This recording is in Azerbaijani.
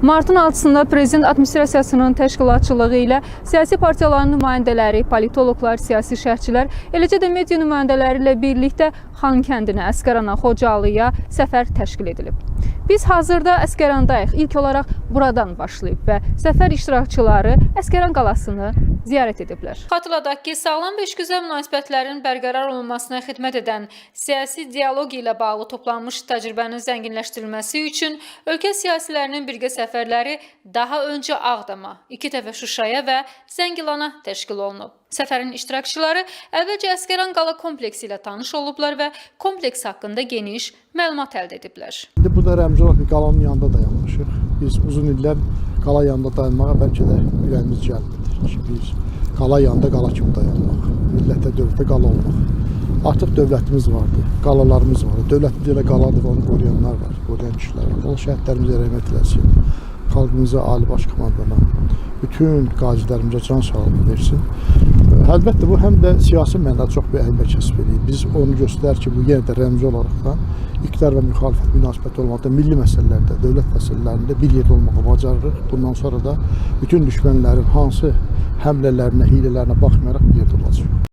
Martın 6-sında Prezident Administrasiyasının təşkilatçılığı ilə siyasi partiyaların nümayəndələri, politoloqlar, siyasi şərhçilər, eləcə də media nümayəndələri ilə birlikdə Xankəndinə, Əsgərana, Xocalıya səfər təşkil edilib. Biz hazırda Əsgərandayıq. İlk olaraq buradan başlayıb və səfər iştirakçıları Əsgəran qalasını ziyarət ediblər. Xatırladaq ki, sağlam və işgüzar münasibətlərin bərqərar olunmasına xidmət edən siyasi dialoq ilə bağlı toplanmış təcrübənin zənginləşdirilməsi üçün ölkə siyasilərinin birgə səfərləri daha öncə Ağdama, 2 dəfə Şuşaya və Zəngilana təşkil olunub. Səfərin iştirakçıları əvvəlcə Əsgəran qala kompleksi ilə tanış olublar və kompleks haqqında geniş məlumat əldə ediblər. İndi burada rəmzi olaraq qalanın yanında dayanmışıq. Biz uzun illər qala yanında dayanmağa bəlkə də ürəyimiz gəlmədi ki, biz qala yanında qala kimi dayanmaq, millətə, dövlətə qala olmaq. Artıq dövlətimiz vardı, qalalarımız vardı. Dövlətimiz elə qaladır, onu qoruyanlar var, qoruyan kişilər var. O şəhidlərimizə rəhmət eləsin, xalqımıza, Ali Baş Komandana, bütün qazilərimizə can sağlığı versin. Əlbəttə, bu həm də siyasi mənada çox bir əhəmiyyət kəsb edir. Biz onu göstərir ki, bu yenə də rəmzi olaraq iqtidar və müxalifət münasibəti olmaqda, milli məsələlərdə, dövlət məsələlərində bir yerdə olmağı bacarırıq. Bundan sonra da bütün düşmənlərin hansı həmlələrinə, hilələrinə baxmayaraq bir yerdə olacaq.